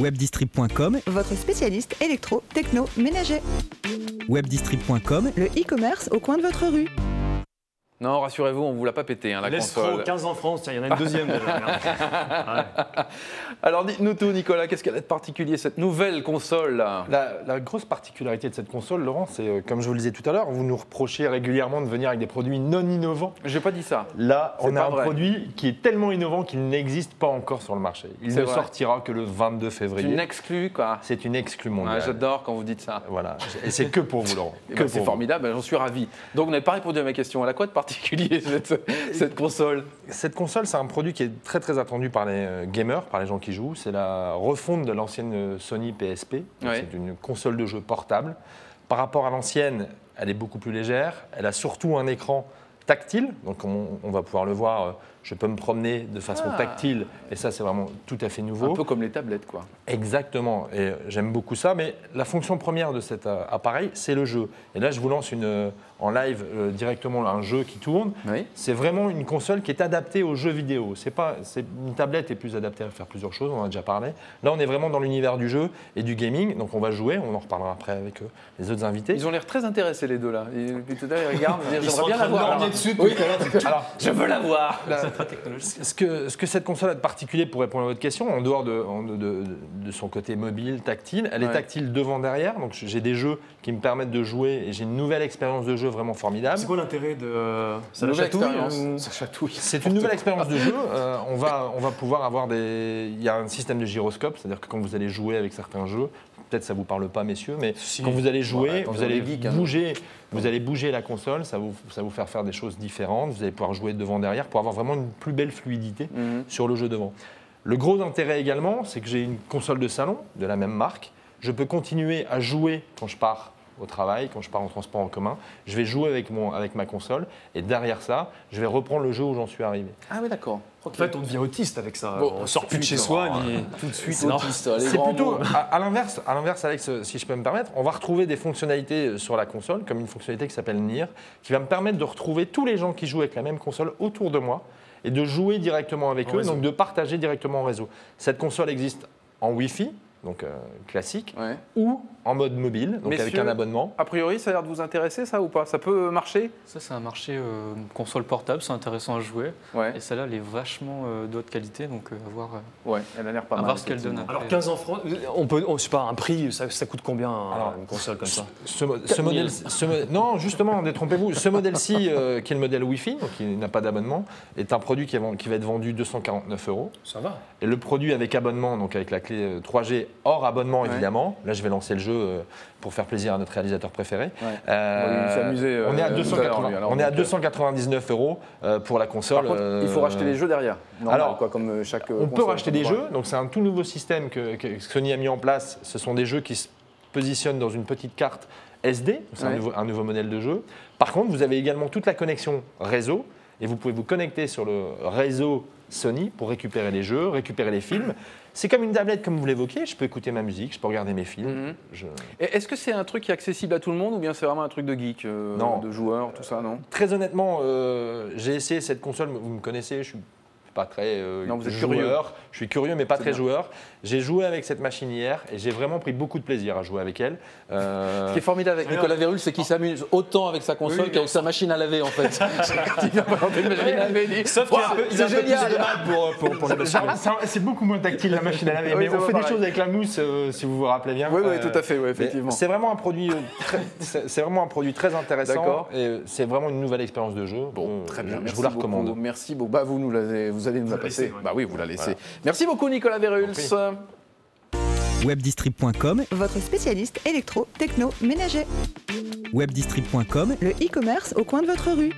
Webdistrib.com, votre spécialiste électro, techno, ménager. Webdistrib.com, Le e-commerce au coin de votre rue. Non, rassurez-vous, on ne vous l'a pas pété, hein, la console. 15 en France, il y en a une deuxième déjà. Ouais. Alors dites-nous tout, Nicolas, qu'est-ce qu'elle a de particulier, cette nouvelle console là? La grosse particularité de cette console, Laurent, c'est, comme je vous le disais tout à l'heure, vous nous reprochez régulièrement de venir avec des produits non innovants. J'ai pas dit ça. Là, on a un vrai. produit qui est tellement innovant qu'il n'existe pas encore sur le marché. Il ne sortira que le 22 C'est février. une exclue, quoi. C'est une exclue mondiale. Ouais, j'adore quand vous dites ça. Voilà, et c'est que pour vous, Laurent. C'est formidable, j'en suis ravi. Donc vous n'avez pas répondu à ma question. Elle a quoi de particulier cette console? Cette console, c'est un produit qui est très très attendu par les gamers, par les gens qui jouent. C'est la refonte de l'ancienne Sony PSP. Oui. C'est une console de jeu portable. Par rapport à l'ancienne, elle est beaucoup plus légère. Elle a surtout un écran tactile, donc on va pouvoir le voir. Je peux me promener de façon tactile, et ça c'est vraiment tout à fait nouveau. Un peu comme les tablettes, quoi. Exactement, et j'aime beaucoup ça, mais la fonction première de cet appareil, c'est le jeu. Et là, je vous lance en live directement un jeu qui tourne. Oui. C'est vraiment une console qui est adaptée aux jeux vidéo. Une tablette est plus adaptée à faire plusieurs choses, on en a déjà parlé. Là, on est vraiment dans l'univers du jeu et du gaming, donc on va jouer, on en reparlera après avec les autres invités. Ils ont l'air très intéressés, les deux là. Et tout à l'heure, ils regardent, ils disent, j'aimerais bien la voir. Oui. Alors, je veux la voir. Ce que cette console a de particulier, pour répondre à votre question, en dehors de son côté mobile, tactile, elle est tactile devant, derrière. Donc j'ai des jeux qui me permettent de jouer et j'ai une nouvelle expérience de jeu vraiment formidable. C'est quoi l'intérêt de ça? Ça chatouille. C'est une nouvelle expérience de jeu. On va pouvoir avoir il y a un système de gyroscope, c'est-à-dire que quand vous allez jouer avec certains jeux, peut-être ça vous parle pas, messieurs, mais quand vous allez jouer, vous allez bouger. Vous allez bouger la console, ça va vous faire des choses différentes. Vous allez pouvoir jouer devant, derrière pour avoir vraiment une plus belle fluidité sur le jeu devant. Le gros intérêt également, c'est que j'ai une console de salon de la même marque. Je peux continuer à jouer quand je pars au travail, quand je pars en transport en commun. Je vais jouer avec ma console et derrière ça, je vais reprendre le jeu où j'en suis arrivé. Ah oui, d'accord. En fait, on devient autiste avec ça. Bon, on sort plus de chez soi, ni tout de suite Non. autiste. C'est plutôt, à l'inverse, Alex, si je peux me permettre, on va retrouver des fonctionnalités sur la console, comme une fonctionnalité qui s'appelle Nier, qui va me permettre de retrouver tous les gens qui jouent avec la même console autour de moi et de jouer directement avec eux, donc de partager directement en réseau. Cette console existe en Wi-Fi, donc classique, ou en mode mobile, donc avec un abonnement. A priori, ça a l'air de vous intéresser, ça, ou pas? Ça peut marcher? Ça, c'est un marché console portable, c'est intéressant à jouer. Ouais. Et celle-là, elle est vachement de haute qualité, donc à voir, Ouais, elle a l'air pas mal. voir ce qu'elle donne. Alors 15 en France, je sais pas, un prix, ça coûte combien une console comme ça? Non, justement, détrompez-vous. Ce modèle-ci, qui est le modèle Wi-Fi, donc qui n'a pas d'abonnement, est un produit qui va être vendu 249 €. Ça va. Et le produit avec abonnement, donc avec la clé 3G hors abonnement évidemment, là je vais lancer le jeu pour faire plaisir à notre réalisateur préféré. On est à 299 € pour la console. Par contre, il faut racheter les jeux derrière. Normal, Alors, quoi, comme chaque on peut racheter des jeux, donc c'est un tout nouveau système que Sony a mis en place. Ce sont des jeux qui se positionnent dans une petite carte SD, c'est un nouveau modèle de jeu. Par contre, vous avez également toute la connexion réseau et vous pouvez vous connecter sur le réseau Sony pour récupérer les jeux, récupérer les films. C'est comme une tablette, comme vous l'évoquiez, je peux écouter ma musique, je peux regarder mes films. Est-ce que c'est un truc qui est accessible à tout le monde ou bien c'est vraiment un truc de geek, de joueurs, tout ça, non? Très honnêtement, j'ai essayé cette console, vous me connaissez, je suis pas très vous êtes joueur, curieux. Je suis curieux mais pas très bien. joueur. J'ai joué avec cette machine hier et j'ai vraiment pris beaucoup de plaisir à jouer avec elle. Ce qui est formidable avec Nicolas Verhul, c'est qu'il s'amuse autant avec sa console qu'avec sa machine à laver en fait. Quand il vient présenter une machine à laver, Sauf qu'il c'est génial. pour les machines. C'est beaucoup moins tactile la machine à laver, mais on fait des choses avec la mousse si vous vous rappelez bien. Oui, tout à fait, effectivement. C'est vraiment un produit très intéressant et c'est vraiment une nouvelle expérience de jeu. Bon, très bien, je vous la recommande. Merci beaucoup. Bah, vous allez nous la passer. Ouais. Bah oui, vous la laissez. Merci beaucoup Nicolas Verhul. Webdistrib.com, Votre spécialiste électro, techno, ménager. Webdistrib.com, Le e-commerce au coin de votre rue.